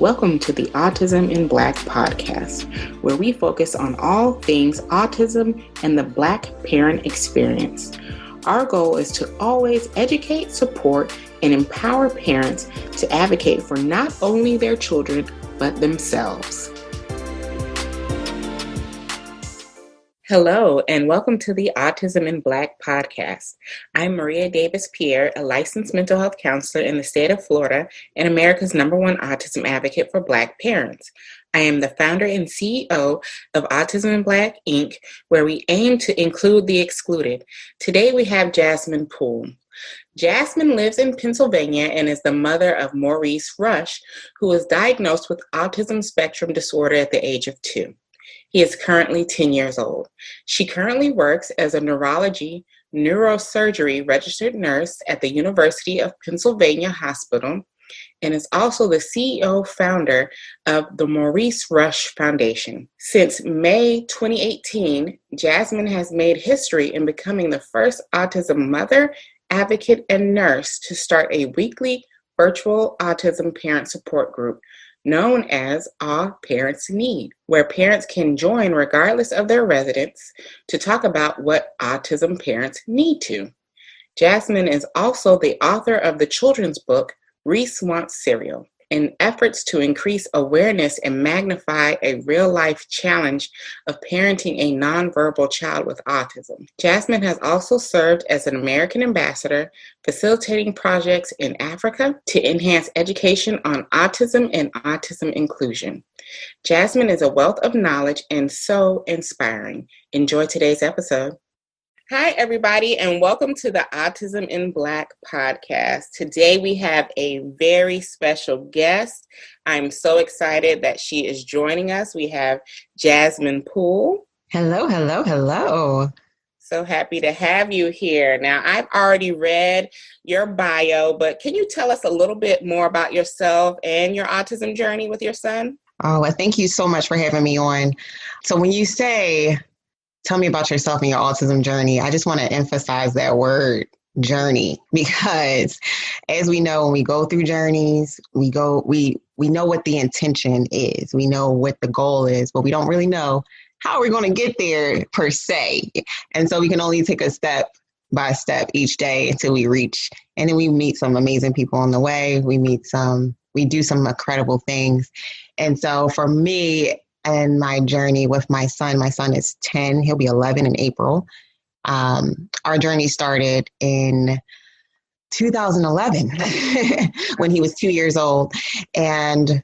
Welcome to the Autism in Black podcast, where we focus on all things autism and the Black parent experience. Our goal is to always educate, support, and empower parents to advocate for not only their children, but themselves. Hello, and welcome to the Autism in Black podcast. I'm Maria Davis-Pierre, a licensed mental health counselor in the state of Florida and America's #1 autism advocate for Black parents. I am the founder and CEO of Autism in Black, Inc., where we aim to include the excluded. Today we have Jasmine Poole. Jasmine lives in Pennsylvania and is the mother of Maurice Rush, who was diagnosed with autism spectrum disorder at the age of 2. He is currently 10 years old. She currently works as a neurosurgery registered nurse at the University of Pennsylvania Hospital and is also the CEO founder of the Maurice Rush Foundation. Since May 2018, Jasmine has made history in becoming the first autism mother, advocate, and nurse to start a weekly virtual autism parent support group known as All Parents Need, where parents can join regardless of their residence to talk about what autism parents need to. Jasmine is also the author of the children's book, Reese Wants Cereal, in efforts to increase awareness and magnify a real-life challenge of parenting a nonverbal child with autism. Jasmine has also served as an American ambassador, facilitating projects in Africa to enhance education on autism and autism inclusion. Jasmine is a wealth of knowledge and so inspiring. Enjoy today's episode. Hi, everybody, and welcome to the Autism in Black podcast. Today, we have a very special guest. I'm so excited that she is joining us. We have Jasmine Poole. Hello. So happy to have you here. Now, I've already read your bio, but can you tell us a little bit more about yourself and your autism journey with your son? Oh, well, thank you so much for having me on. So when you say, tell me about yourself and your autism journey, I just want to emphasize that word journey, because as we know, when we go through journeys, we know what the intention is. We know what the goal is, but we don't really know how we're going to get there per se. And so we can only take a step by step each day until we reach, and then we meet some amazing people on the way. We do some incredible things. And so for me, and my journey with my son is 10, he'll be 11 in April. Our journey started in 2011 when he was 2 years old. And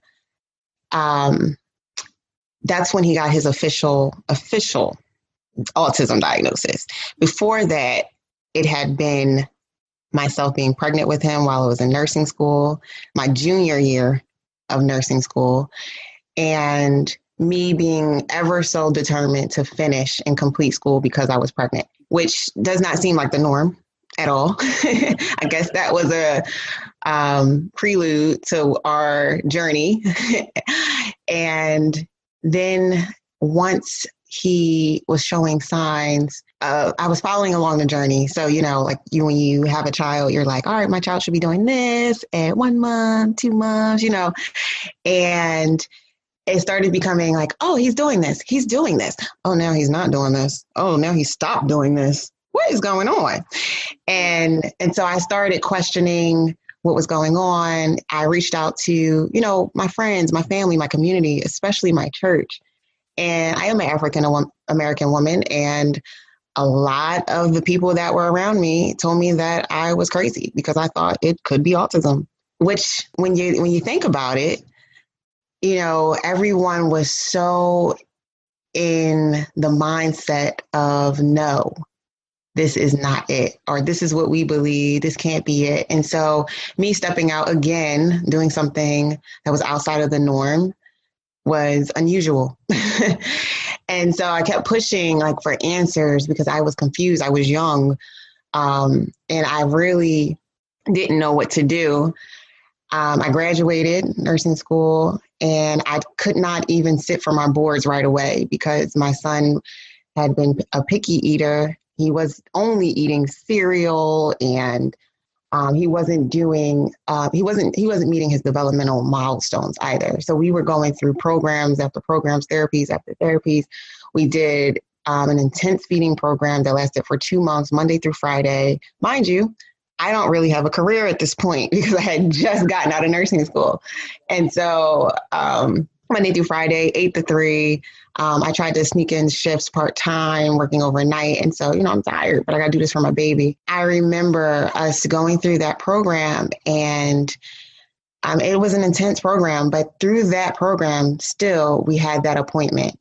that's when he got his official autism diagnosis. Before that, it had been myself being pregnant with him while I was in nursing school, my junior year of nursing school, and me being ever so determined to finish and complete school because I was pregnant, which does not seem like the norm at all. I guess that was a prelude to our journey. And then once he was showing signs, I was following along the journey. So, when you have a child, you're like, all right, my child should be doing this at 1 month, 2 months, and it started becoming like, oh, he's doing this. Oh, now he's not doing this. Oh, now he stopped doing this. What is going on? And so I started questioning what was going on. I reached out to, my friends, my family, my community, especially my church. And I am an African American woman, and a lot of the people that were around me told me that I was crazy because I thought it could be autism, which when you think about it, everyone was so in the mindset of, no, this is not it, or this is what we believe, this can't be it. And so me stepping out again, doing something that was outside of the norm was unusual. And so I kept pushing for answers because I was confused. I was young, and I really didn't know what to do. I graduated nursing school, and I could not even sit for my boards right away because my son had been a picky eater. He was only eating cereal and He wasn't doing, he wasn't meeting his developmental milestones either. So we were going through programs after programs, therapies after therapies. We did an intense feeding program that lasted for 2 months, Monday through Friday. Mind you, I don't really have a career at this point because I had just gotten out of nursing school. And so Monday through Friday, 8 to 3. I tried to sneak in shifts part-time, working overnight. And so, I'm tired, but I got to do this for my baby. I remember us going through that program, and it was an intense program, but through that program, still, we had that appointment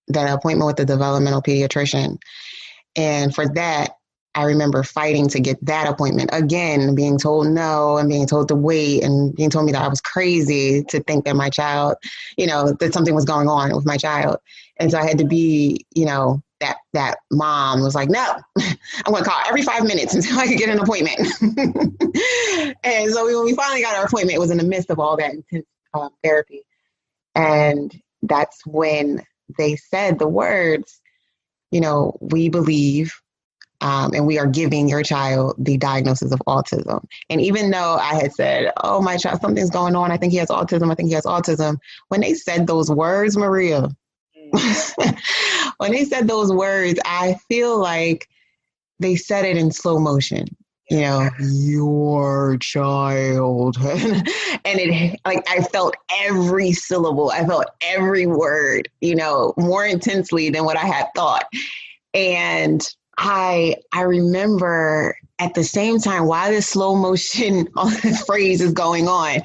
with the developmental pediatrician. And for that, I remember fighting to get that appointment again, being told no and being told to wait and being told me that I was crazy to think that my child, that something was going on with my child. And so I had to be, that mom was like, no, I'm going to call every 5 minutes until I could get an appointment. And so when we finally got our appointment, it was in the midst of all that intense therapy. And that's when they said the words, we believe and we are giving your child the diagnosis of autism. And even though I had said, oh, my child, something's going on. I think he has autism. When they said those words, Maria, when they said those words, I feel like they said it in slow motion. Your child. And it, like, I felt every syllable. I felt every word, more intensely than what I had thought. And I remember at the same time, while this slow motion phrase is going on,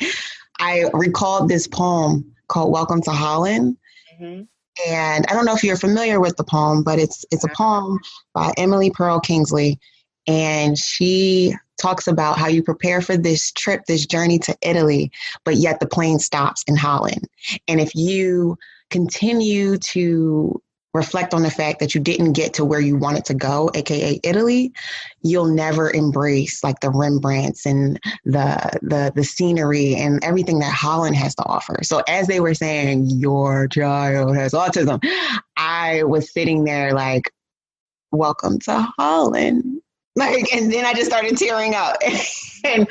I recalled this poem called Welcome to Holland. Mm-hmm. And I don't know if you're familiar with the poem, but it's a poem by Emily Pearl Kingsley. And she talks about how you prepare for this trip, this journey to Italy, but yet the plane stops in Holland. And if you continue to reflect on the fact that you didn't get to where you wanted to go, aka Italy, you'll never embrace like the Rembrandts and the scenery and everything that Holland has to offer. So as they were saying, your child has autism, I was sitting there like, welcome to Holland. Like, and then I just started tearing up. And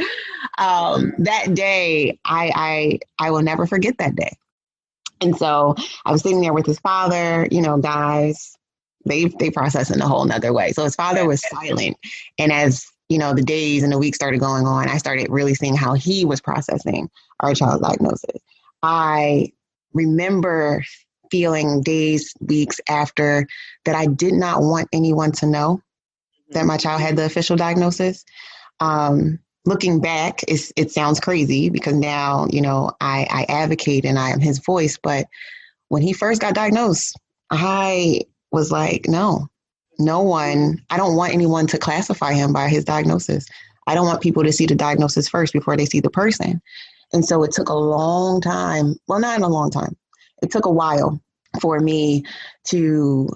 that day, I will never forget that day. And so I was sitting there with his father, guys, they process in a whole nother way. So his father was silent. And as, the days and the weeks started going on, I started really seeing how he was processing our child's diagnosis. I remember feeling days, weeks after that I did not want anyone to know that my child had the official diagnosis. Looking back, it sounds crazy because now, I advocate and I am his voice. But when he first got diagnosed, I was like, no one, I don't want anyone to classify him by his diagnosis. I don't want people to see the diagnosis first before they see the person. And so it took a long time. Well, not a long time. It took a while for me to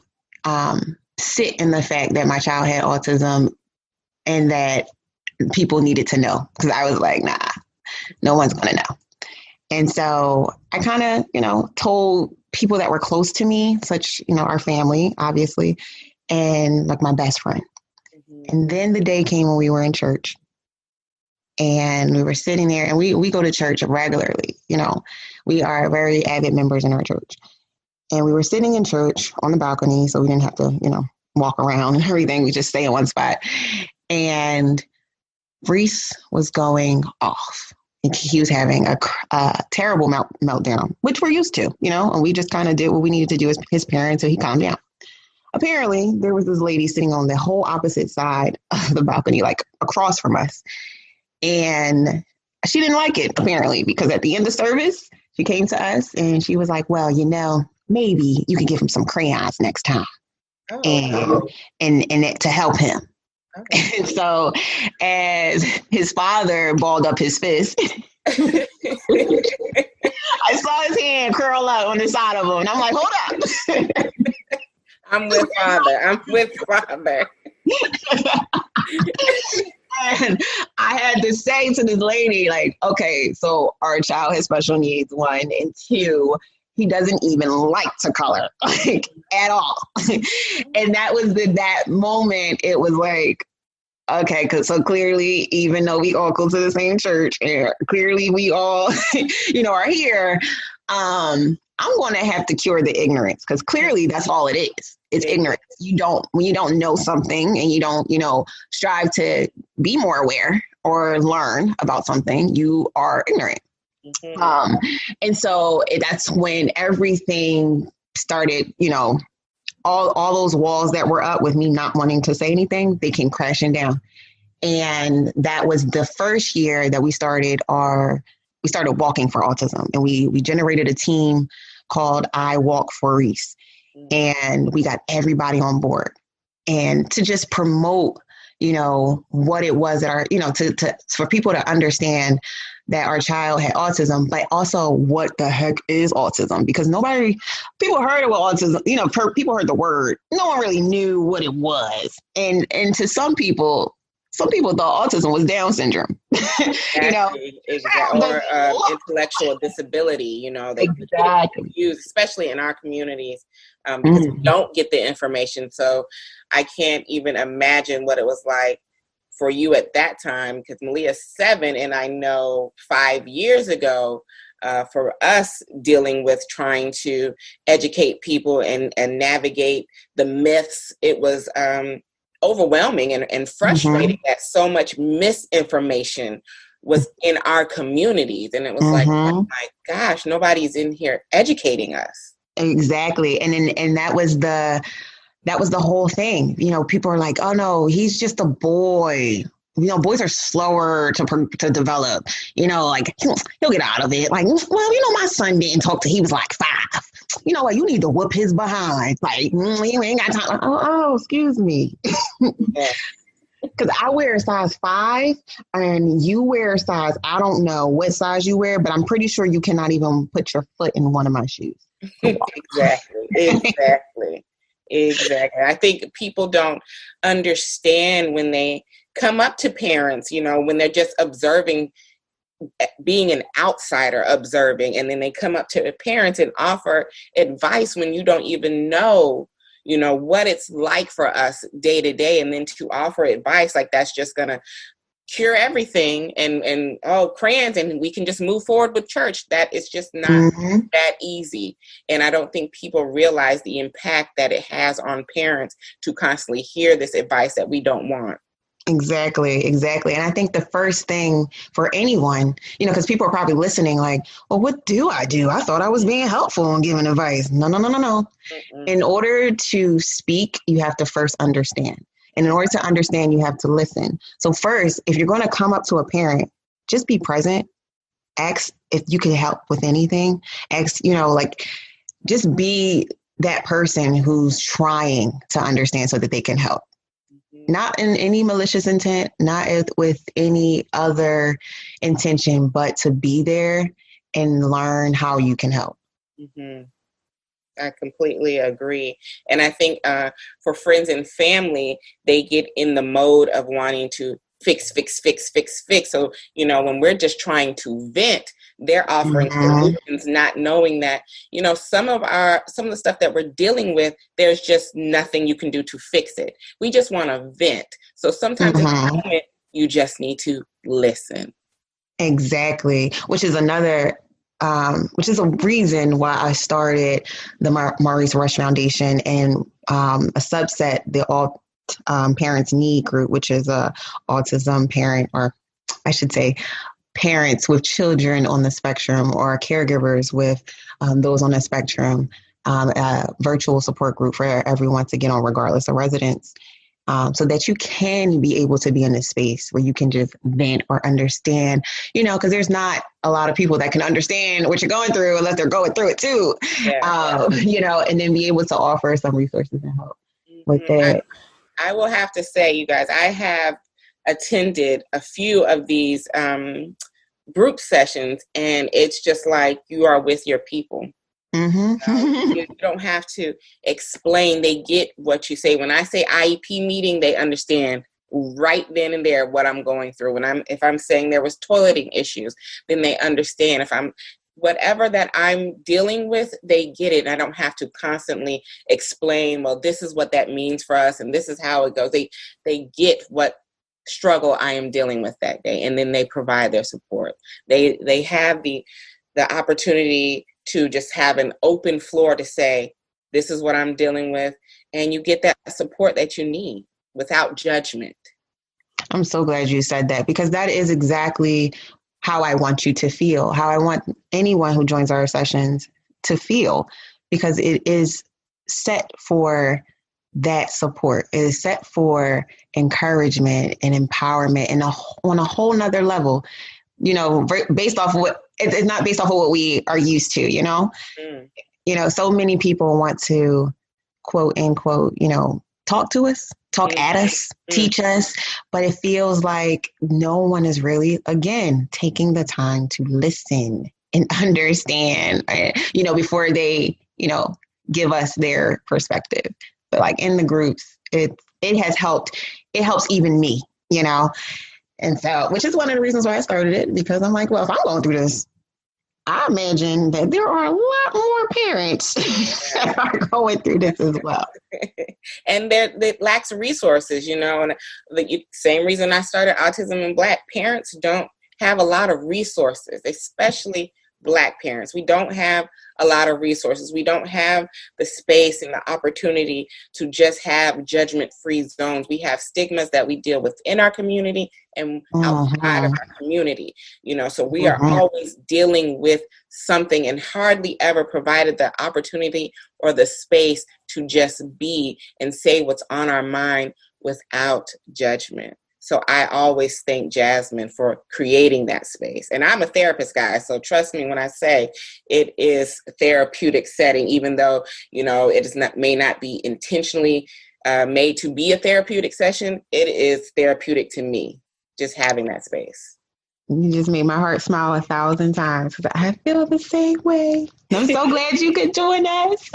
sit in the fact that my child had autism and that people needed to know, because I was like, nah, no one's going to know. And so I kind of, told people that were close to me, such, our family, obviously, and like my best friend. Mm-hmm. And then the day came when we were in church and we were sitting there, and we go to church regularly. We are very avid members in our church. And we were sitting in church on the balcony, so we didn't have to, walk around and everything. We just stay in one spot. And Reese was going off. He was having a terrible meltdown, which we're used to, and we just kind of did what we needed to do as his parents, so he calmed down. Apparently, there was this lady sitting on the whole opposite side of the balcony, like across from us. And she didn't like it, apparently, because at the end of service, she came to us and she was like, well, maybe you can give him some crayons next time. Oh. And to help him. Okay. And so as his father balled up his fist, I saw his hand curl up on the side of him. And I'm like, hold up. I'm with father. And I had to say to this lady, like, okay, so our child has special needs, 1, and 2, he doesn't even like to color, like, at all. And that was that moment. It was like, Okay, so clearly, even though we all go to the same church, and clearly we all, are here. I'm going to have to cure the ignorance because clearly that's all it is. It's ignorance. When you don't know something and you don't, strive to be more aware or learn about something, you are ignorant. Mm-hmm. And so that's when everything started, all those walls that were up with me not wanting to say anything, they came crashing down. And that was the first year that we started walking for autism. And we generated a team called I Walk for Reese. And we got everybody on board. And to just promote, what it was that our, for people to understand that our child had autism, but also what the heck is autism? Because people heard about autism, people heard the word. No one really knew what it was. And to some people thought autism was Down syndrome. Exactly. Or intellectual disability, they exactly use, especially in our communities, because we don't get the information. So I can't even imagine what it was like for you at that time, because Malia's 7, and I know 5 years ago, for us dealing with trying to educate people and navigate the myths, it was overwhelming and frustrating that so much misinformation was in our communities. And it was like, oh my gosh, nobody's in here educating us. Exactly. And that was the whole thing. People are like, oh no, he's just a boy. Boys are slower to develop, like he'll get out of it. Like, well, my son didn't talk till he was like 5. You know what? You need to whoop his behind. Like, you ain't got time. Oh, excuse me. Because I wear a size 5 and you wear a size, I don't know what size you wear, but I'm pretty sure you cannot even put your foot in one of my shoes. Exactly. I think people don't understand when they come up to parents, when they're just observing, being an outsider observing, and then they come up to parents and offer advice when you don't even know, what it's like for us day to day. And then to offer advice like that's just going to cure everything and crayons, and we can just move forward with church. That is just not that easy. And I don't think people realize the impact that it has on parents to constantly hear this advice that we don't want. Exactly. And I think the first thing for anyone, because people are probably listening like, well, what do? I thought I was being helpful and giving advice. No. In order to speak, you have to first understand. And in order to understand, you have to listen. So first, if you're going to come up to a parent, just be present. Ask if you can help with anything. Ask, just be that person who's trying to understand so that they can help. Not in any malicious intent, not with any other intention, but to be there and learn how you can help. I completely agree. And I think for friends and family, they get in the mode of wanting to fix. So, when we're just trying to vent, they're offering solutions, not knowing that, some of the stuff that we're dealing with, there's just nothing you can do to fix it. We just want to vent. So sometimes in the moment, you just need to listen. Exactly. Which is a reason why I started the Maurice Rush Foundation and a subset, the All Parents Need group, which is a autism parent, or I should say parents with children on the spectrum or caregivers with those on the spectrum, a virtual support group for everyone to get on regardless of residence. So that you can be able to be in a space where you can just vent or understand, because there's not a lot of people that can understand what you're going through unless they're going through it too, and then be able to offer some resources and help with that. I will have to say, you guys, I have attended a few of these group sessions, and it's just like you are with your people. You don't have to explain. They get what you say. When I say IEP meeting, they understand right then and there what I'm going through. If I'm saying there was toileting issues, then they understand. If I'm whatever that I'm dealing with, they get it. And I don't have to constantly explain, well, this is what that means for us and this is how it goes. They get what struggle I am dealing with that day. And then they provide their support. They have the opportunity to just have an open floor to say, this is what I'm dealing with. And you get that support that you need without judgment. I'm so glad you said that, because that is exactly how I want you to feel, how I want anyone who joins our sessions to feel, because it is set for that support. It is set for encouragement and empowerment, and on a whole nother level, based off what it's not based off of what we are used to, so many people want to quote unquote, talk to us, talk at us, teach us, but it feels like no one is really, again, taking the time to listen and understand, before they, give us their perspective. But like in the groups, it has helped. It helps even me, and so, which is one of the reasons why I started it, because I'm like, well, if I'm going through this, I imagine that there are a lot more parents that are going through this as well. And it lacks resources, and the same reason I started Autism in Black. Parents don't have a lot of resources, especially Black parents. We don't have a lot of resources. We don't have the space and the opportunity to just have judgment-free zones. We have stigmas that we deal with in our community and outside of our community, so we are always dealing with something, and hardly ever provided the opportunity or the space to just be and say what's on our mind without judgment. So I always thank Jasmine for creating that space. And I'm a therapist, guys, so trust me when I say it is a therapeutic setting, even though, may not be intentionally made to be a therapeutic session. It is therapeutic to me, just having that space. You just made my heart smile 1,000 times. I feel the same way. I'm so glad you could join us.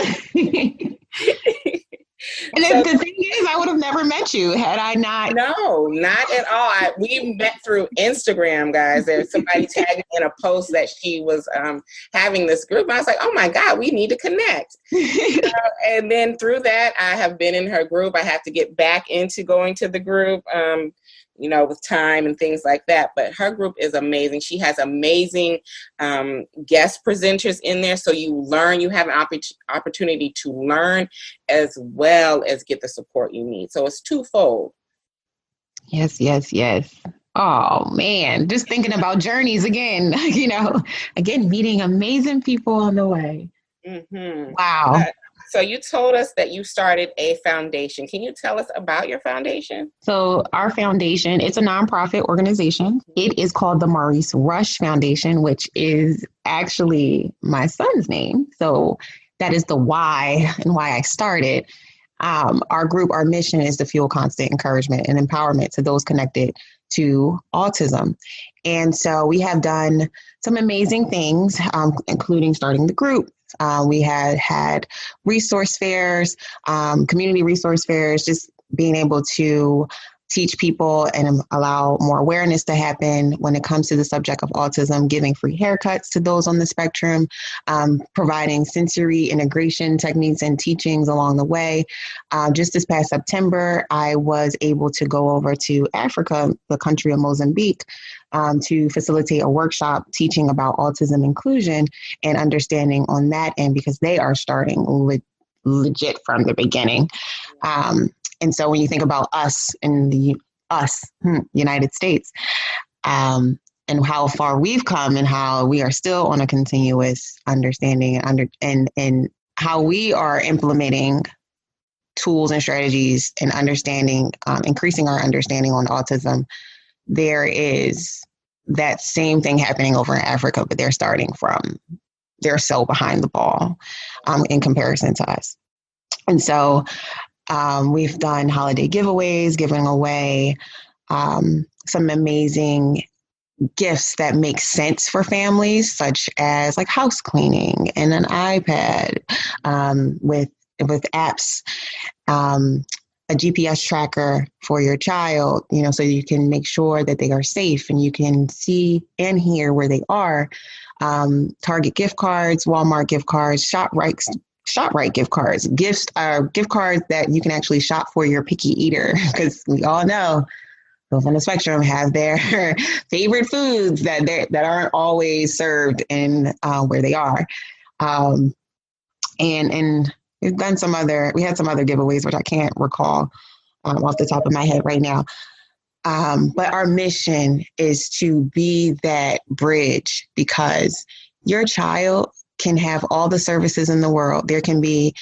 And so, the thing is, I would have never met you had I not. No, not at all. We met through Instagram, guys. There's somebody tagged in a post that she was having this group. And I was like, oh my God, we need to connect. And then through that, I have been in her group. I have to get back into going to the group, with time and things like that. But her group is amazing. She has amazing guest presenters in there. So you learn, you have an opportunity to learn as well as get the support you need. So it's twofold. Yes. Oh man, just thinking about journeys again, again, meeting amazing people on the way. Mm-hmm. Wow. So you told us that you started a foundation. Can you tell us about your foundation? So our foundation, it's a nonprofit organization. It is called the Maurice Rush Foundation, which is actually my son's name. So that is the why and why I started. Our group, our mission is to fuel constant encouragement and empowerment to those connected to autism. And so we have done some amazing things, including starting the group. We had resource fairs, community resource fairs, just being able to teach people and allow more awareness to happen when it comes to the subject of autism, giving free haircuts to those on the spectrum, providing sensory integration techniques and teachings along the way. Just this past September, I was able to go over to Africa, the country of Mozambique, to facilitate a workshop teaching about autism inclusion and understanding on that end, because they are starting legit from the beginning. And so when you think about us in the United States, and how far we've come and how we are still on a continuous understanding and how we are implementing tools and strategies and understanding, increasing our understanding on autism, there is that same thing happening over in Africa, but they're so behind the ball in comparison to us. And so we've done holiday giveaways, giving away some amazing gifts that make sense for families, such as like house cleaning and an iPad with apps, a GPS tracker for your child, so you can make sure that they are safe and you can see and hear where they are. Target gift cards, Walmart gift cards, ShopRite gift cards, gift cards that you can actually shop for your picky eater, because we all know those on the spectrum have their favorite foods that aren't always served in where they are. And we had some other giveaways, which I can't recall off the top of my head right now. But our mission is to be that bridge, because your child can have all the services in the world. There can be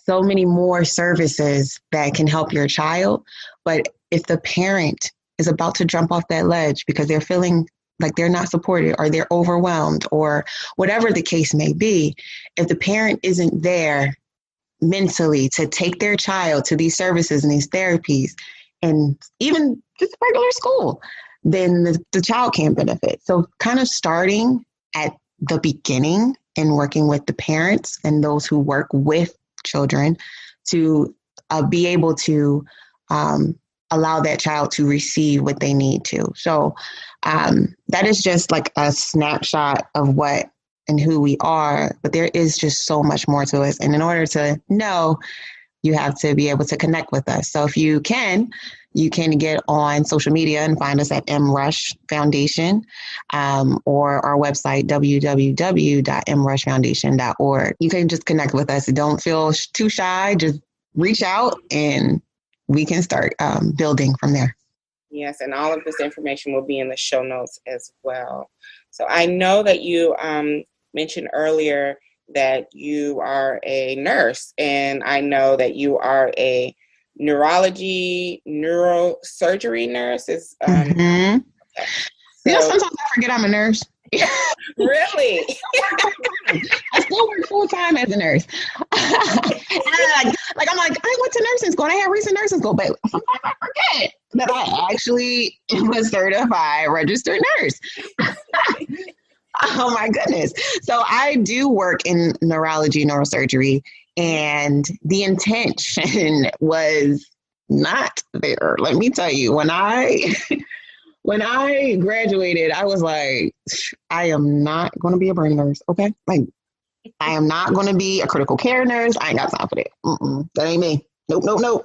so many more services that can help your child. But if the parent is about to jump off that ledge because they're feeling like they're not supported or they're overwhelmed or whatever the case may be, if the parent isn't there mentally to take their child to these services and these therapies and even just regular school, then the child can't benefit. So kind of starting at the beginning and working with the parents and those who work with children to be able to allow that child to receive what they need to. So that is just like a snapshot of what and who we are, but there is just so much more to us. And in order to know, you have to be able to connect with us. So if you can get on social media and find us at Rush Foundation or our website, www.mrushfoundation.org. You can just connect with us. Don't feel too shy. Just reach out and we can start building from there. Yes, and all of this information will be in the show notes as well. So I know that you mentioned earlier that you are a nurse, and I know that you are a neurosurgery nurse. Okay. So, sometimes I forget I'm a nurse. Really? I still work full time as a nurse. I'm like, I went to nursing school and I had recent nursing school, but sometimes I forget that I actually am a certified registered nurse. Oh my goodness. So I do work in neurology, neurosurgery, and the intention was not there. Let me tell you, when I graduated, I was like, I am not going to be a brain nurse. Okay. Like, I am not going to be a critical care nurse. I ain't got time for that. That ain't me. Nope.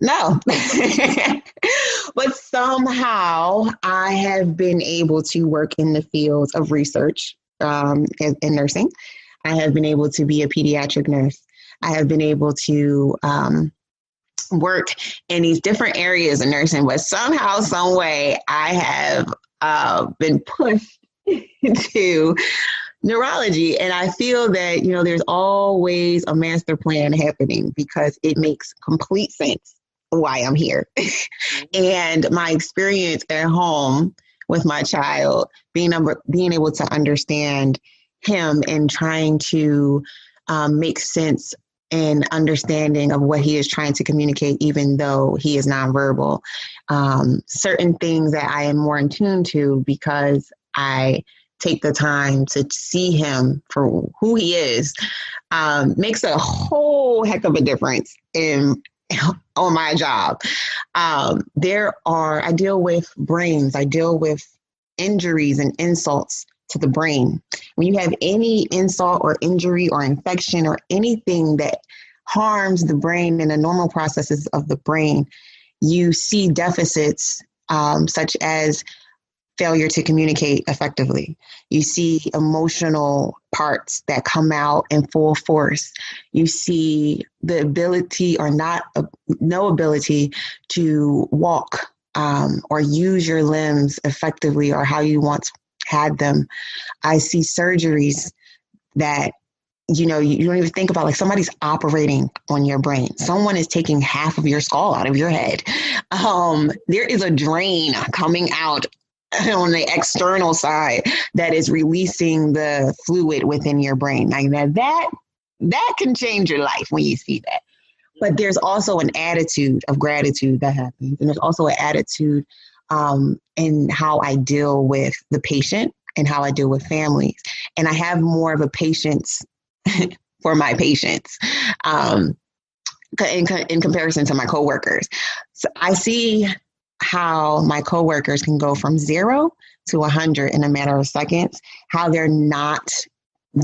No. But somehow I have been able to work in the fields of research in nursing. I have been able to be a pediatric nurse. I have been able to work in these different areas of nursing, but somehow, some way, I have been pushed into neurology. And I feel that, there's always a master plan happening because it makes complete sense why I'm here. And my experience at home with my child, being able to understand him and trying to make sense and understanding of what he is trying to communicate, even though he is nonverbal. Certain things that I am more in tune to because I take the time to see him for who he is, makes a whole heck of a difference on my job. I deal with brains, I deal with injuries and insults to the brain. When you have any insult or injury or infection or anything that harms the brain and the normal processes of the brain, you see deficits such as failure to communicate effectively. You see emotional parts that come out in full force. You see the ability or no ability to walk or use your limbs effectively or how you once had them. I see surgeries that you don't even think about, like somebody's operating on your brain. Someone is taking half of your skull out of your head. There is a drain coming out on the external side that is releasing the fluid within your brain. Like that can change your life when you see that. But there's also an attitude of gratitude that happens. And there's also an attitude in how I deal with the patient and how I deal with families. And I have more of a patience for my patients in comparison to my coworkers. So I see how my coworkers can go from 0 to 100 in a matter of seconds, how they're not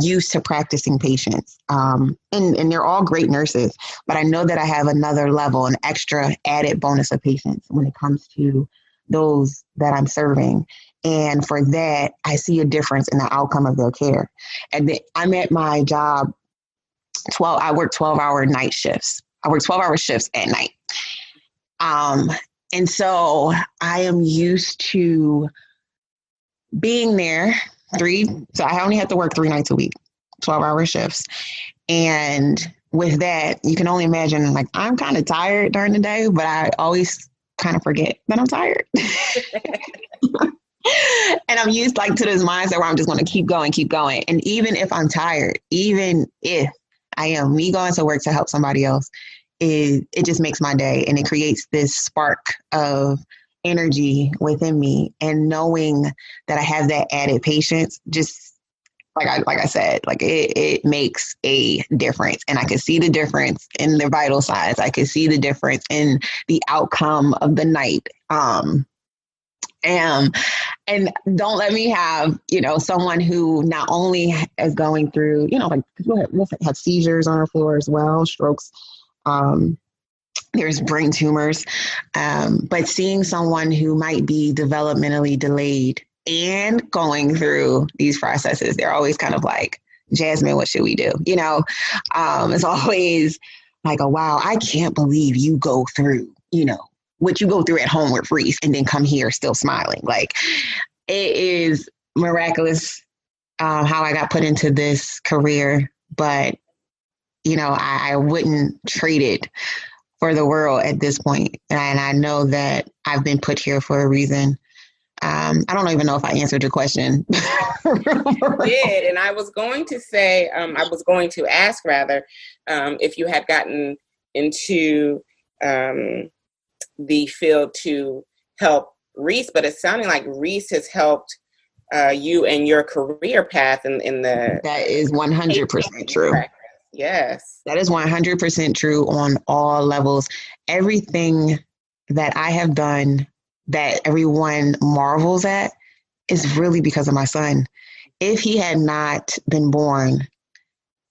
used to practicing patience. And they're all great nurses, but I know that I have another level, an extra added bonus of patience when it comes to those that I'm serving. And for that, I see a difference in the outcome of their care. And I'm at my job I work 12-hour night shifts. I work 12-hour shifts at night. And so I am used to being there so I only have to work 3 nights a week, 12-hour shifts. And with that, you can only imagine, like, I'm kind of tired during the day, but I always kind of forget that I'm tired. And I'm used to this mindset where I'm just going to keep going. And even if I'm tired, even if I am, me going to work to help somebody else, it just makes my day, and it creates this spark of energy within me. And knowing that I have that added patience, just like I said, it makes a difference. And I could see the difference in the vital signs. I could see the difference in the outcome of the night. And don't let me have, someone who not only is going through, people have seizures on our floor as well, strokes. There's brain tumors. But seeing someone who might be developmentally delayed and going through these processes, they're always kind of like, Jasmine, what should we do? It's always like, oh, wow, I can't believe you go through, what you go through at home with Reese and then come here still smiling. Like, it is miraculous how I got put into this career, but, I wouldn't trade it for the world at this point. And I know that I've been put here for a reason. I don't even know if I answered your question. You did. And I was going to say, ask rather, if you had gotten into the field to help Reese, but it's sounding like Reese has helped you and your career path in the... That is 100% true. Practice. Yes. That is 100% true on all levels. Everything that I have done that everyone marvels at is really because of my son. If he had not been born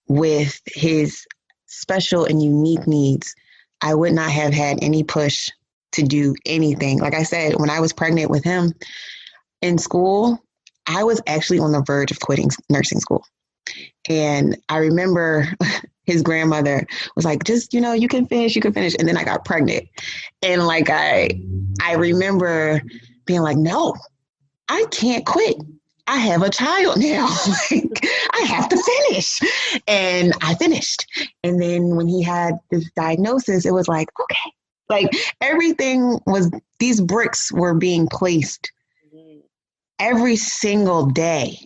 with his special and unique needs, I would not have had any push to do anything. Like I said, when I was pregnant with him in school, I was actually on the verge of quitting nursing school. And I remember his grandmother was like, just, you can finish. And then I got pregnant. And I remember being like, no, I can't quit. I have a child now. I have to finish. And I finished. And then when he had this diagnosis, it was like, okay, these bricks were being placed every single day,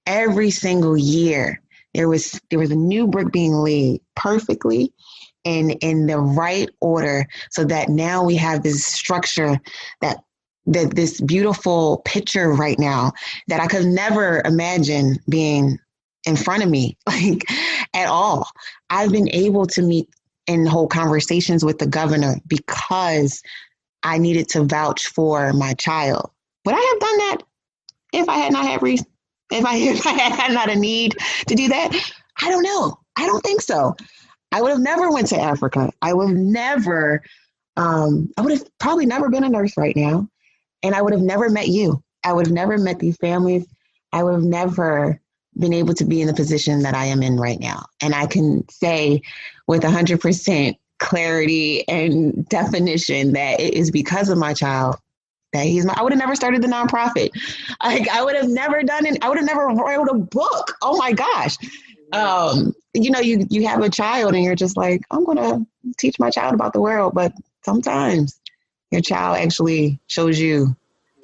every single year. There was a new brick being laid perfectly and in the right order, so that now we have this structure that this beautiful picture right now that I could never imagine being in front of me, at all. I've been able to meet and hold conversations with the governor because I needed to vouch for my child. Would I have done that if I had not had Reese? If I had not a need to do that? I don't know. I don't think so. I would have never went to Africa. I would have probably never been a nurse right now. And I would have never met you. I would have never met these families. I would have never been able to be in the position that I am in right now. And I can say with 100% clarity and definition that it is because of my child. I would have never started the nonprofit. I would have never done it. I would have never wrote a book. Oh my gosh. You have a child and you're just like, I'm going to teach my child about the world. But sometimes your child actually shows you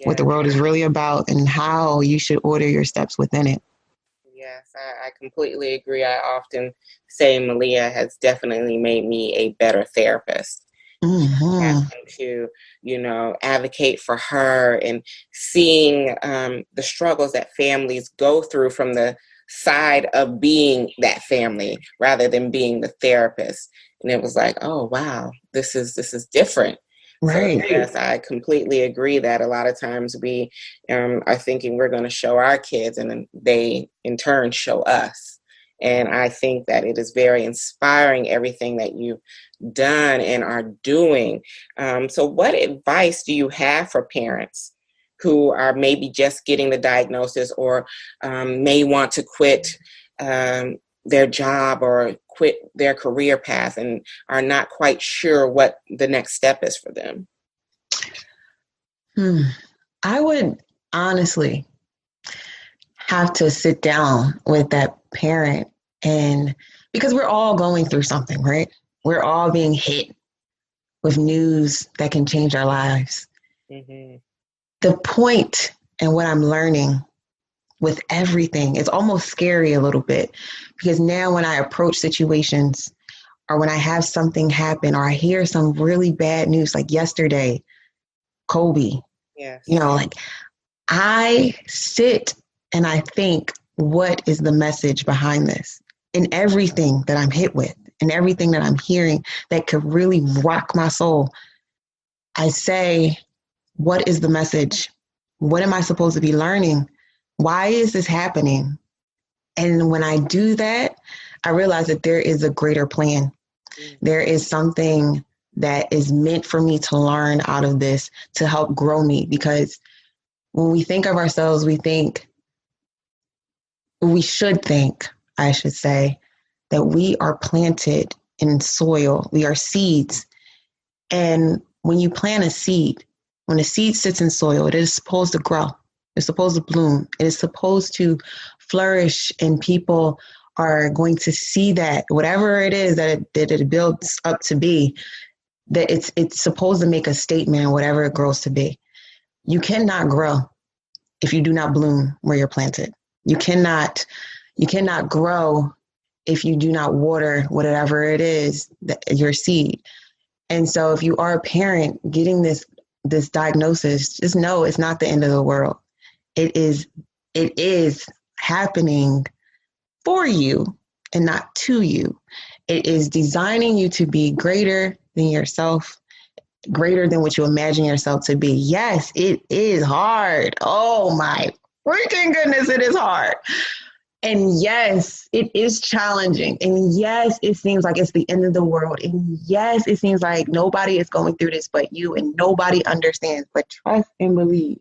what the world is really about and how you should order your steps within it. Yes, I completely agree. I often say Malia has definitely made me a better therapist. Having to, advocate for her and seeing the struggles that families go through from the side of being that family rather than being the therapist. And it was like, oh, wow, this is different. Right. So, yes, I completely agree that a lot of times we are thinking we're going to show our kids and then they in turn show us. And I think that it is very inspiring, everything that you've done and are doing. So what advice do you have for parents who are maybe just getting the diagnosis, or may want to quit their job or quit their career path and are not quite sure what the next step is for them? I would honestly have to sit down with that parent, and because we're all going through something, right? We're all being hit with news that can change our lives. Mm-hmm. The point and what I'm learning with everything, it's almost scary a little bit, because now when I approach situations or when I have something happen or I hear some really bad news, like yesterday, Kobe, Yes. like I sit and I think, what is the message behind this? And everything that I'm hit with and everything that I'm hearing that could really rock my soul, I say, what is the message? What am I supposed to be learning? Why is this happening? And when I do that, I realize that there is a greater plan. There is something that is meant for me to learn out of this to help grow me. Because when we think of ourselves, we should think, I should say, that we are planted in soil. We are seeds. And when you plant a seed, when a seed sits in soil, it is supposed to grow. It's supposed to bloom. It is supposed to flourish, and people are going to see that whatever it is that it builds up to be, that it's supposed to make a statement, whatever it grows to be. You cannot grow if you do not bloom where you're planted. You cannot grow if you do not water whatever it is, your seed. And so if you are a parent getting this diagnosis, just know it's not the end of the world. It is happening for you and not to you. It is designing you to be greater than yourself, greater than what you imagine yourself to be. Yes, it is hard. Oh my freaking goodness, it is hard. And yes, it is challenging. And yes, it seems like it's the end of the world. And yes, it seems like nobody is going through this but you, and nobody understands. But trust and believe.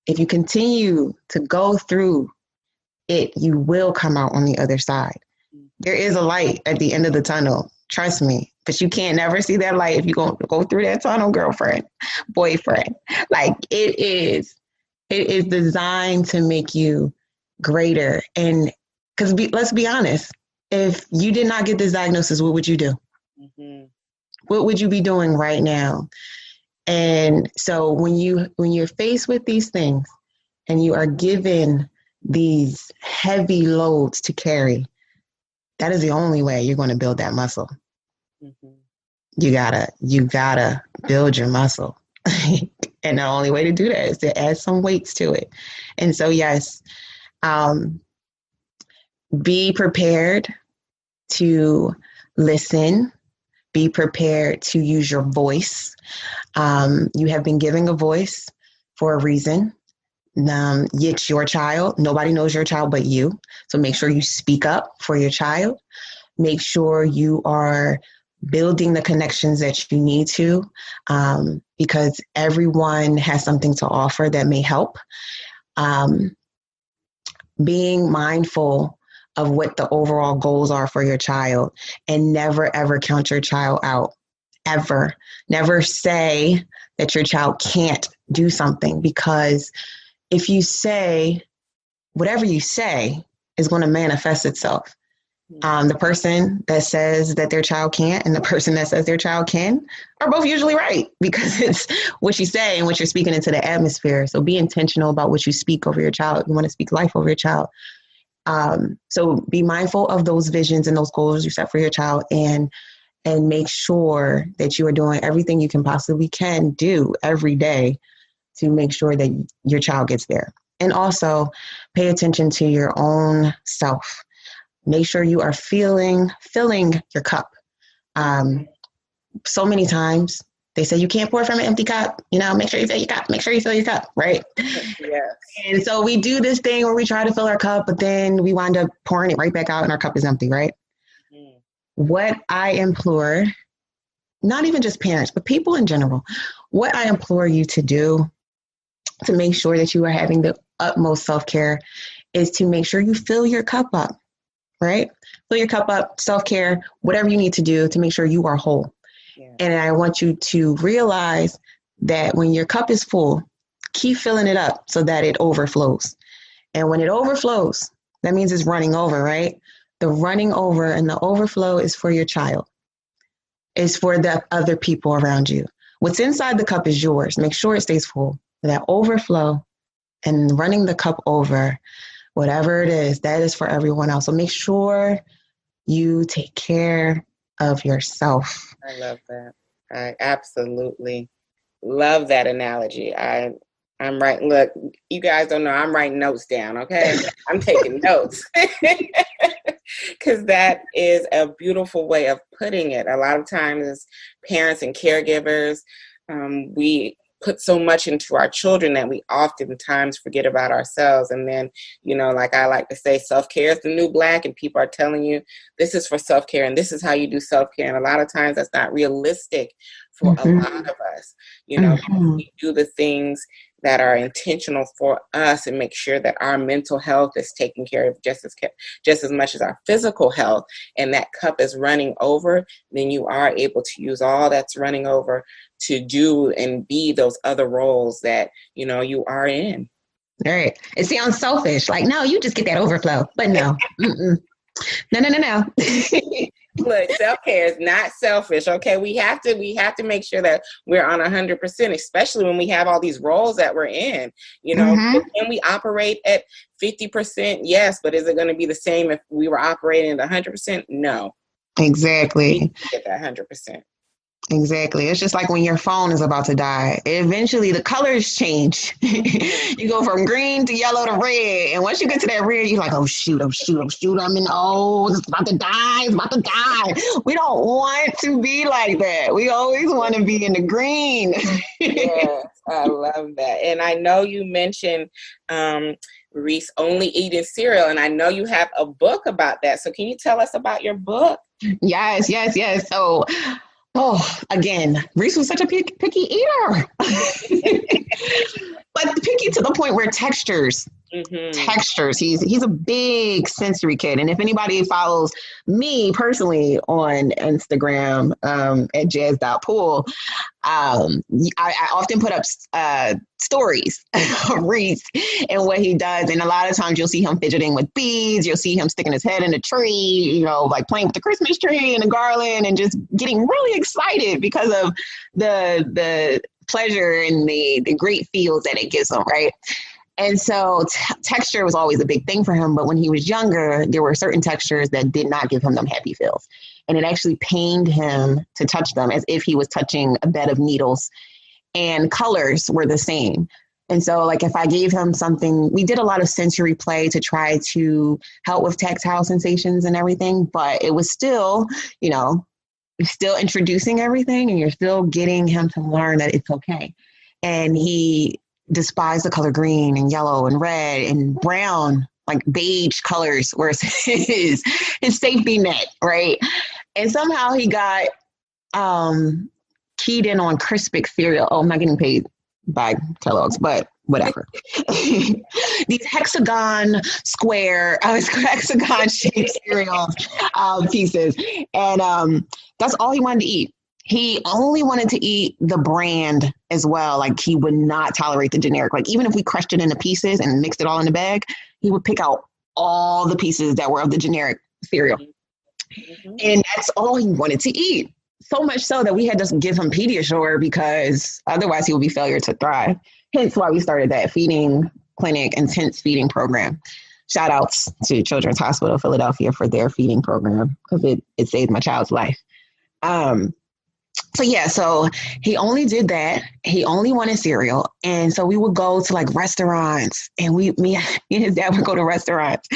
If you continue to go through it, you will come out on the other side. There is a light at the end of the tunnel. Trust me. But you can't never see that light if you go through that tunnel, girlfriend, boyfriend. Like it is designed to make you greater. And because let's be honest, if you did not get this diagnosis, what would you do? Mm-hmm. What would you be doing right now? And so when you're faced with these things and you are given these heavy loads to carry, that is the only way you're going to build that muscle. Mm-hmm. You gotta build your muscle. And the only way to do that is to add some weights to it. And so, yes, be prepared to listen. Be prepared to use your voice. You have been given a voice for a reason. It's your child. Nobody knows your child but you. So make sure you speak up for your child. Make sure you are building the connections that you need to, because everyone has something to offer that may help. Being mindful of what the overall goals are for your child, and never, ever count your child out. Ever. Never say that your child can't do something, because if you say, whatever you say is going to manifest itself. The person that says that their child can't and the person that says their child can are both usually right, because it's what you say and what you're speaking into the atmosphere. So be intentional about what you speak over your child. You want to speak life over your child. So be mindful of those visions and those goals you set for your child, and make sure that you are doing everything you can possibly do every day to make sure that your child gets there. And also pay attention to your own self. Make sure you are filling your cup. So many times They say you can't pour from an empty cup. Make sure you fill your cup. Make sure you fill your cup, right? Yes. And so we do this thing where we try to fill our cup, but then we wind up pouring it right back out and our cup is empty, right? Mm. What I implore, not even just parents, but people in general, what I implore you to do to make sure that you are having the utmost self-care is to make sure you fill your cup up, right? Fill your cup up, self-care, whatever you need to do to make sure you are whole. Yeah. And I want you to realize that when your cup is full, keep filling it up so that it overflows. And when it overflows, that means it's running over, right? The running over and the overflow is for your child. It's for the other people around you. What's inside the cup is yours. Make sure it stays full. That overflow and running the cup over, whatever it is, that is for everyone else. So make sure you take care of yourself. I love that. I absolutely love that analogy. I'm writing, look, you guys don't know, I'm writing notes down, okay? I'm taking notes. Because that is a beautiful way of putting it. A lot of times as parents and caregivers, we put so much into our children that we oftentimes forget about ourselves. And then, like I like to say, self-care is the new black, and people are telling you this is for self-care and this is how you do self-care. And a lot of times that's not realistic for a lot of us. We do the things that are intentional for us and make sure that our mental health is taken care of just as much as our physical health, and that cup is running over, then you are able to use all that's running over to do and be those other roles that, you are in. Right. It sounds selfish. Like, no, you just get that overflow. But no. No. Look, self-care is not selfish. Okay. We have to make sure that we're on 100%, especially when we have all these roles that we're in, Can we operate at 50%? Yes. But is it going to be the same if we were operating at 100%? No. Exactly. We need to get that 100%. Exactly. It's just like when your phone is about to die. Eventually, the colors change. You go from green to yellow to red. And once you get to that red, you're like, oh, shoot. It's about to die. We don't want to be like that. We always want to be in the green. Yes, I love that. And I know you mentioned Reese only eating cereal, and I know you have a book about that. So can you tell us about your book? Yes. So, again, Reese was such a picky eater. But picky to the point where textures. He's a big sensory kid. And if anybody follows me personally on Instagram at jazz.poole, I often put up stories of Reese and what he does. And a lot of times you'll see him fidgeting with beads. You'll see him sticking his head in a tree, like playing with the Christmas tree and the garland and just getting really excited because of the pleasure and the great feels that it gives him, right? And so texture was always a big thing for him. But when he was younger, there were certain textures that did not give him them happy feels. And it actually pained him to touch them as if he was touching a bed of needles. And colors were the same. And so like if I gave him something, we did a lot of sensory play to try to help with tactile sensations and everything. But it was still, you're still introducing everything and you're still getting him to learn that it's okay. And he despised the color green and yellow and red and brown, like beige colors were his safety net, right? And somehow he got keyed in on Crispic cereal. Oh, I'm not getting paid by Kellogg's, but whatever. These hexagon shaped cereal pieces. And that's all he wanted to eat. He only wanted to eat the brand as well. Like he would not tolerate the generic. Like even if we crushed it into pieces and mixed it all in the bag, he would pick out all the pieces that were of the generic cereal. Mm-hmm. And that's all he wanted to eat. So much so that we had to give him Pediasure because otherwise he would be failure to thrive. Hence why we started that feeding clinic, intense feeding program. Shout outs to Children's Hospital of Philadelphia for their feeding program because it saved my child's life. So he only did that. He only wanted cereal. And so we would go to like restaurants and me and his dad would go to restaurants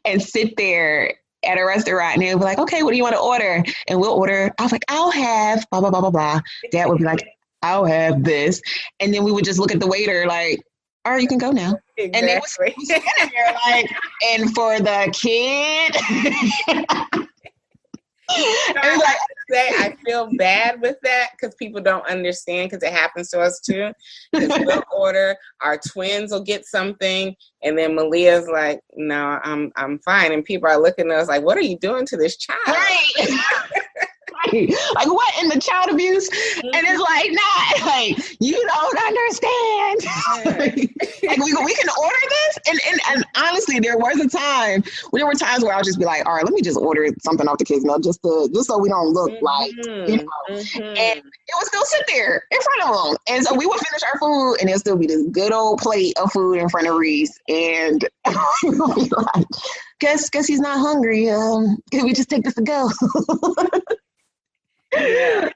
and sit there at a restaurant and they would be like, okay, what do you want to order? And we'll order. I was like, I'll have blah, blah, blah, blah, blah. Dad would be like, I'll have this. And then we would just look at the waiter like, all right, you can go now. Exactly. And they was standing there like, and for the kid. I feel bad with that because people don't understand, because it happens to us too. Because we'll order, our twins will get something, and then Malia's like, "No, I'm fine," and people are looking at us like, "What are you doing to this child?" Right. Like, what in the child abuse? Mm-hmm. And it's like, nah, like, you don't understand. Like, we can order this. And honestly, there were times where I'll just be like, all right, let me just order something off the kids' meal just so we don't look like, you know. Mm-hmm. And it would still sit there in front of them. And so we would finish our food, and it'll still be this good old plate of food in front of Reese. And we'll be like, guess he's not hungry. Can we just take this to go? Yeah.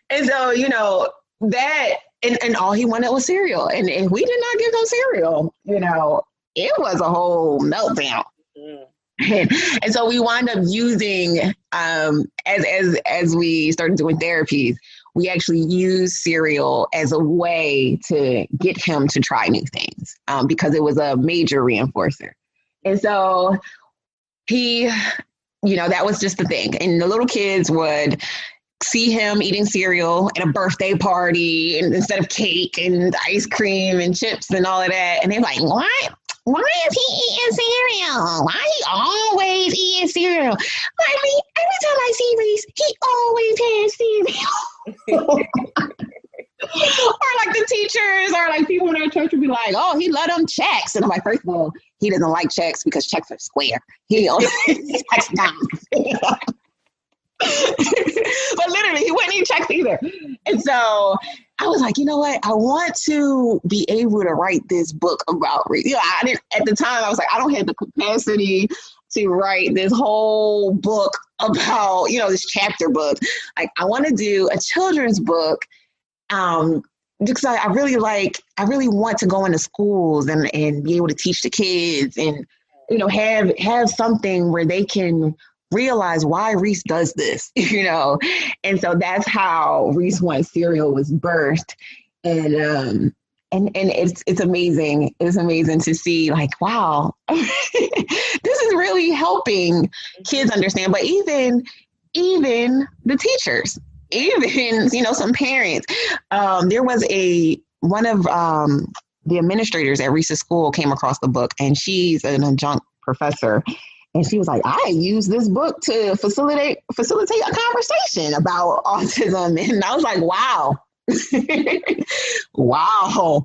And so, you know, that and all he wanted was cereal. And if we did not give him cereal, you know, it was a whole meltdown. Mm. And so we wound up using as we started doing therapies, we actually used cereal as a way to get him to try new things, because it was a major reinforcer. And so he, you know, that was just the thing. And the little kids would see him eating cereal at a birthday party, and instead of cake and ice cream and chips and all of that. And they're like, why is he eating cereal? Why he always eating cereal? Mommy, every time I see Reese, he always has cereal. Or like the teachers or like people in our church would be like, oh, he let them checks. And I'm like, first of all, he doesn't like checks because checks are square. He only checks down. But literally, he wouldn't eat checks either. And so I was like, you know what? I want to be able to write this book about Reese. You know, I didn't, at the time, I was like, I don't have the capacity to write this whole book about, you know, this chapter book. Like, I want to do a children's book. Because I really want to go into schools and be able to teach the kids and, you know, have something where they can realize why Reese does this, you know. And so that's how Reese Wants Cereal was birthed. And it's amazing. It's amazing to see, like, wow, this is really helping kids understand, but even the teachers, even, you know, some parents. There was one of the administrators at Reese's school came across the book, and she's an adjunct professor. And she was like, I use this book to facilitate a conversation about autism. And I was like, wow. Wow.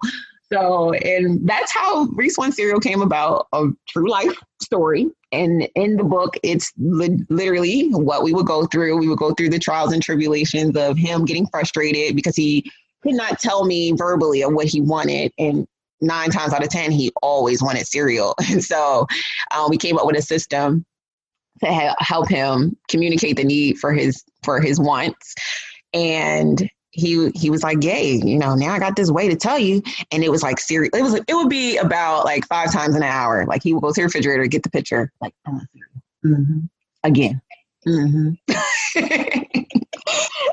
So, and that's how Reese Wants Cereal came about, a true life story. And in the book, it's literally what we would go through. We would go through the trials and tribulations of him getting frustrated because he could not tell me verbally of what he wanted. And 9 times out of 10, he always wanted cereal. And so we came up with a system to help him communicate the need for his wants. And he was like, yay, you know, now I got this way to tell you. And it was like cereal. It would be about like 5 times an hour. Like, he would go to the refrigerator, get the picture, like, I want cereal. Mm-hmm. Again. Mm-hmm.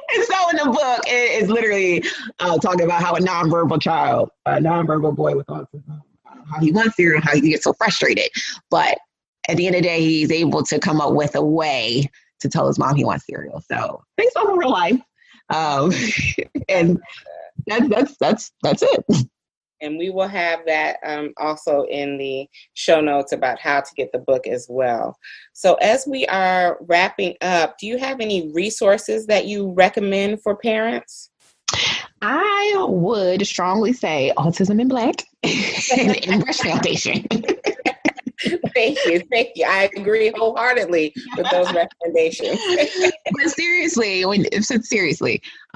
And so in the book, it's literally talking about how a nonverbal boy with autism, how he wants cereal, how he gets so frustrated. But at the end of the day, he's able to come up with a way to tell his mom he wants cereal. So based on real life. And that's it. And we will have that also in the show notes about how to get the book as well. So as we are wrapping up, do you have any resources that you recommend for parents? I would strongly say Autism in Black and Rush Foundation. Thank you. I agree wholeheartedly with those recommendations. But seriously,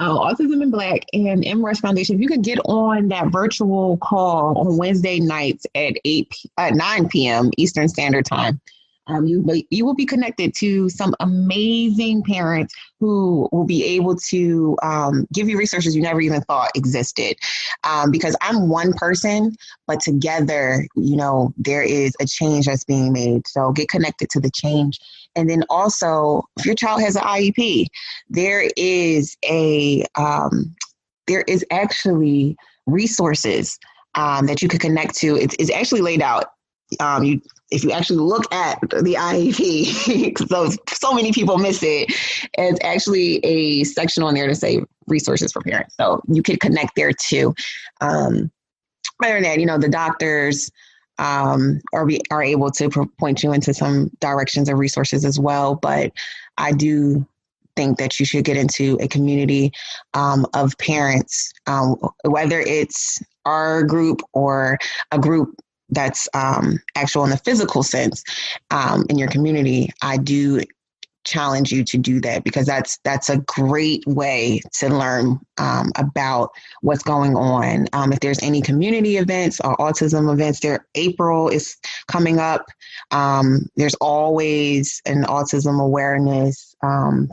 Autism in Black and M Rush Foundation, if you could get on that virtual call on Wednesday nights at 9 p.m. Eastern Standard Time, You will be connected to some amazing parents who will be able to give you resources you never even thought existed. Because I'm one person, but together, there is a change that's being made. So get connected to the change. And then also, if your child has an IEP, there is actually resources that you can connect to. It's actually laid out. If you actually look at the IEP, so many people miss it, it's actually a section on there to say resources for parents. So you can connect there too. Other than that, the doctors are able to point you into some directions and resources as well. But I do think that you should get into a community of parents, whether it's our group or a group that's actual in the physical sense in your community. I do challenge you to do that, because that's a great way to learn about what's going on. If there's any community events or autism events, April is coming up. There's always an autism awareness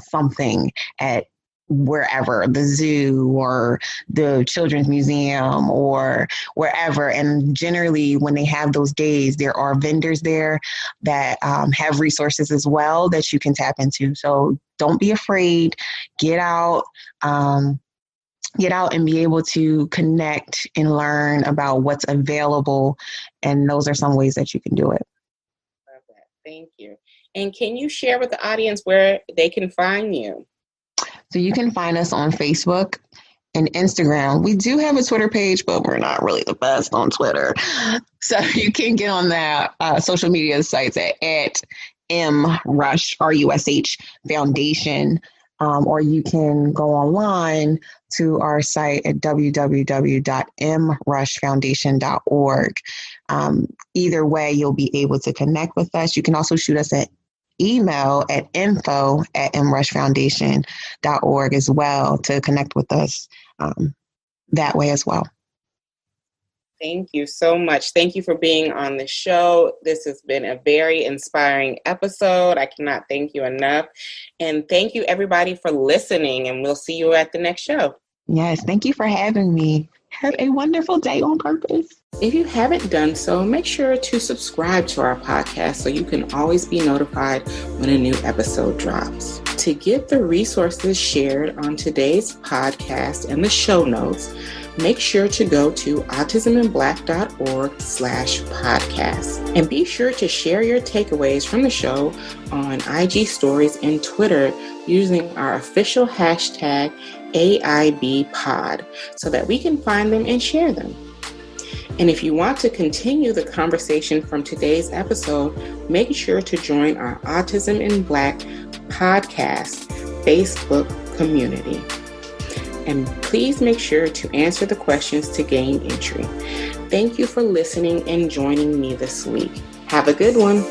something at wherever, the zoo or the children's museum or wherever. And generally when they have those days, there are vendors there that have resources as well that you can tap into. So don't be afraid, get out and be able to connect and learn about what's available. And those are some ways that you can do it. Love that. Thank you. And can you share with the audience where they can find you? So you can find us on Facebook and Instagram. We do have a Twitter page, but we're not really the best on Twitter. So you can get on that social media sites at MRush, RUSH Foundation, or you can go online to our site at www.mrushfoundation.org. Either way, you'll be able to connect with us. You can also shoot us an email at info@mrushfoundation.org as well to connect with us that way as well. Thank you so much. Thank you for being on the show. This has been a very inspiring episode. I cannot thank you enough. And thank you everybody for listening, and we'll see you at the next show. Yes, thank you for having me. Have a wonderful day on purpose. If you haven't done so, make sure to subscribe to our podcast so you can always be notified when a new episode drops. To get the resources shared on today's podcast and the show notes, make sure to go to autisminblack.org/podcast. And be sure to share your takeaways from the show on IG stories and Twitter using our official hashtag AIBpod so that we can find them and share them. And if you want to continue the conversation from today's episode, make sure to join our Autism in Black podcast Facebook community. And please make sure to answer the questions to gain entry. Thank you for listening and joining me this week. Have a good one.